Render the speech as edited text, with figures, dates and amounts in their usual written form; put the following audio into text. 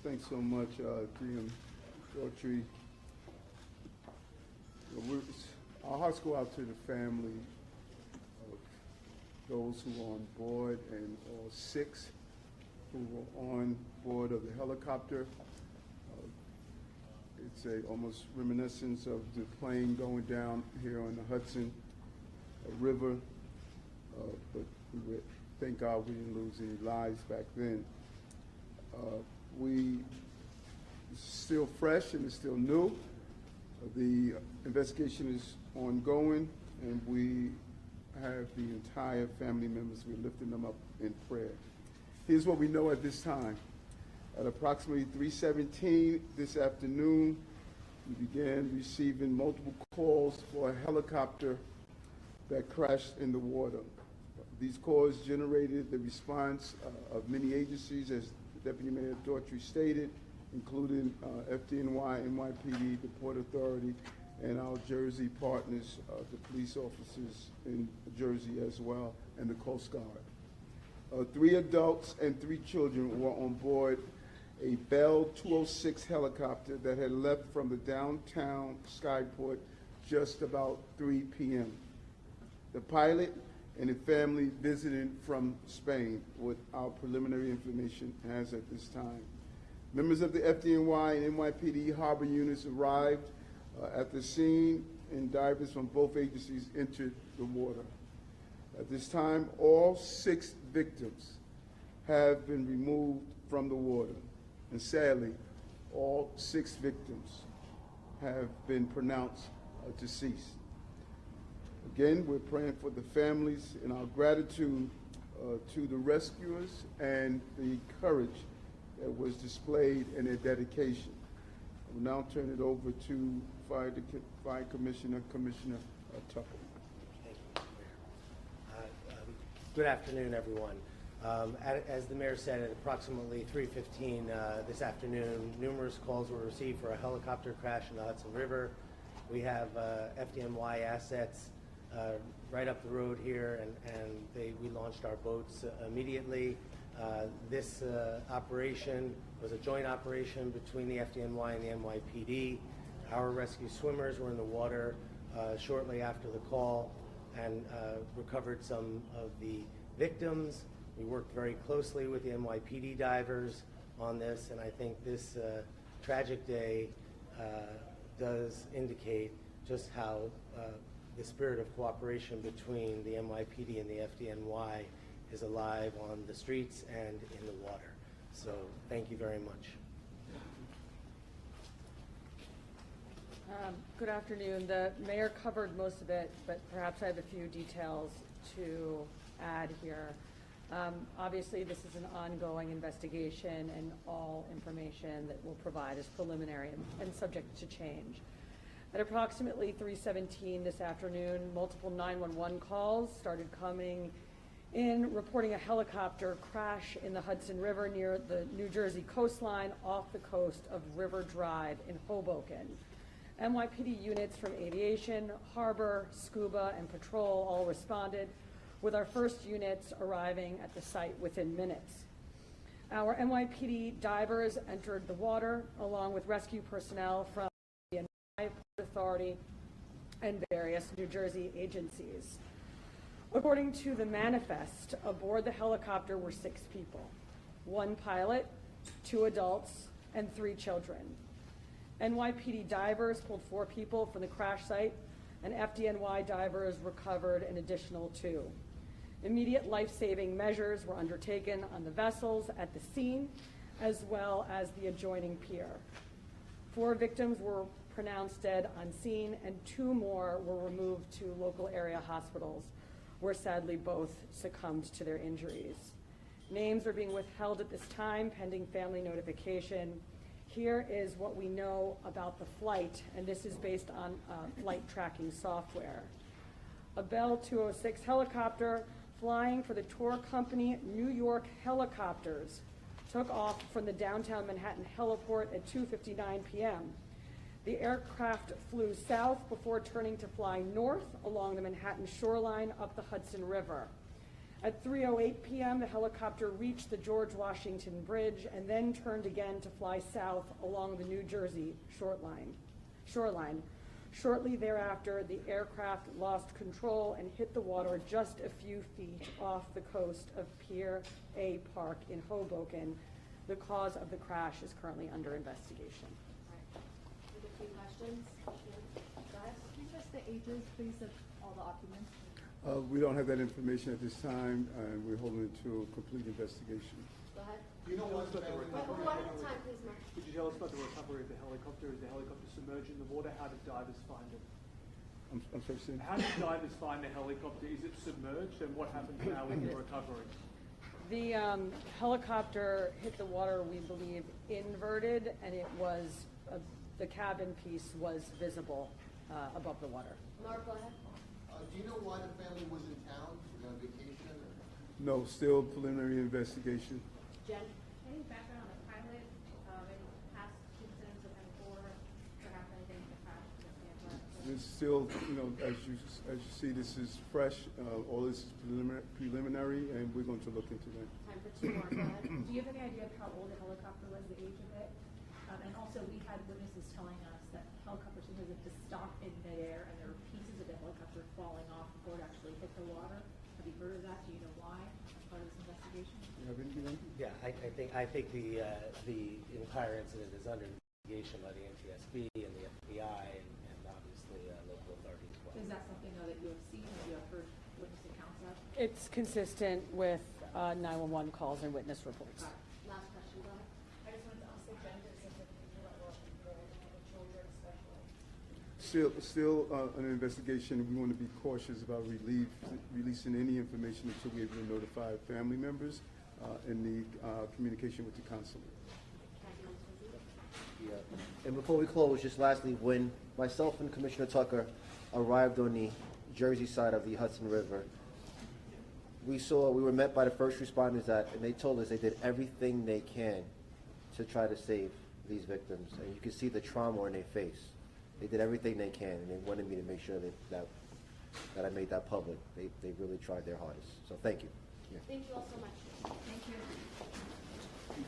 Thanks so much, GM Daughtry. Our hearts go out to the family of those who were on board and all 6 who were on board of the helicopter. It's almost reminiscence of the plane going down here on the Hudson River, but thank God we didn't lose any lives back then. It's still fresh and it's still new. The investigation is ongoing, and we have the entire family members. We're lifting them up in prayer. Here's what we know at this time. At approximately 3:17 this afternoon, we began receiving multiple calls for a helicopter that crashed in the water. These calls generated the response of many agencies, as Deputy Mayor Daughtry stated, including FDNY, NYPD, the Port Authority, and our Jersey partners, the police officers in Jersey as well, and the Coast Guard. 3 adults and 3 children were on board a Bell 206 helicopter that had left from the downtown Skyport just about 3 p.m. The pilot and the family visited from Spain, what our preliminary information has at this time. Members of the FDNY and NYPD harbor units arrived at the scene, and divers from both agencies entered the water. At this time, all 6 victims have been removed from the water, and sadly, all 6 victims have been pronounced deceased. Again, we're praying for the families and our gratitude to the rescuers and the courage that was displayed in their dedication. I will now turn it over to Fire Commissioner Tupper. Thank you, Mayor. Good afternoon, everyone. As the mayor said, at approximately 3:15 this afternoon, numerous calls were received for a helicopter crash in the Hudson River. We have FDNY assets right up the road here, and we launched our boats immediately. This operation was a joint operation between the FDNY and the NYPD. Our rescue swimmers were in the water shortly after the call and recovered some of the victims. We worked very closely with the NYPD divers on this, and I think this tragic day does indicate just how the spirit of cooperation between the NYPD and the FDNY is alive on the streets and in the water. So thank you very much. Good afternoon. The mayor covered most of it, but perhaps I have a few details to add here. Obviously, this is an ongoing investigation, and all information that we'll provide is preliminary and subject to change. At approximately 3:17 this afternoon, multiple 911 calls started coming in reporting a helicopter crash in the Hudson River near the New Jersey coastline off the coast of River Drive in Hoboken. NYPD units from aviation, harbor, scuba, and patrol all responded, with our first units arriving at the site within minutes. Our NYPD divers entered the water along with rescue personnel from the Port Authority and various New Jersey agencies. According to the manifest, aboard the helicopter were 6 people, 1 pilot, 2 adults, and 3 children. NYPD divers pulled 4 people from the crash site, and FDNY divers recovered an additional 2. Immediate life-saving measures were undertaken on the vessels at the scene, as well as the adjoining pier. 4 victims were pronounced dead on scene, and 2 more were removed to local area hospitals, where sadly both succumbed to their injuries. Names are being withheld at this time, pending family notification. Here is what we know about the flight, and this is based on flight tracking software. A Bell 206 helicopter flying for the tour company New York Helicopters took off from the downtown Manhattan heliport at 2:59 p.m. The aircraft flew south before turning to fly north along the Manhattan shoreline up the Hudson River. At 3:08 p.m., the helicopter reached the George Washington Bridge and then turned again to fly south along the New Jersey shoreline. Shortly thereafter, the aircraft lost control and hit the water just a few feet off the coast of Pier A Park in Hoboken. The cause of the crash is currently under investigation. With a few questions. Go ahead. Can you give us the ages, please, of all the occupants? We don't have that information at this time, and we're holding it to a complete investigation. Go ahead. Do you know what the One at a time, please, Mark. Could you tell us about the recovery of the helicopter? Is the helicopter submerged in the water? How did divers find it? I'm sorry, Sam? How did divers find the helicopter? Is it submerged? And what happens now with the recovery? The helicopter hit the water, we believe, inverted, and it was, the cabin piece was visible above the water. Mark, go ahead. Do you know why the family was in town? Was they on vacation? No, still preliminary investigation. Jen? Any background on the pilot, any past incidents of him or perhaps anything in the past? It's still, as you see, this is fresh. All this is preliminary, and we're going to look into that. Time for two more. Go ahead. Do you have any idea of how old the helicopter was, the age of it? And also, we had witnesses telling us that helicopters sometimes have to stop in midair and there were pieces of the helicopter falling off before it actually hit the water. Have you heard of that? Do you know why as part of this investigation? You have anything? Yeah, I think the entire incident is under investigation by the NTSB and the FBI and obviously local authorities as well. Is that something though that you have seen or you have heard witness accounts of? It's consistent with 911 calls and witness reports. All right. Last question. Go ahead. I just wanted to ask the gender sensitivity level of the children especially. Still an investigation. We want to be cautious about releasing any information until we're able to notify family members in the communication with the consulate. Yeah. And before we close, just lastly, when myself and Commissioner Tucker arrived on the Jersey side of the Hudson River, we were met by the first responders and they told us they did everything they can to try to save these victims. And you can see the trauma on their face. They did everything they can, and they wanted me to make sure that I made that public. They really tried their hardest. So thank you. Yeah. Thank you all so much. Thank you.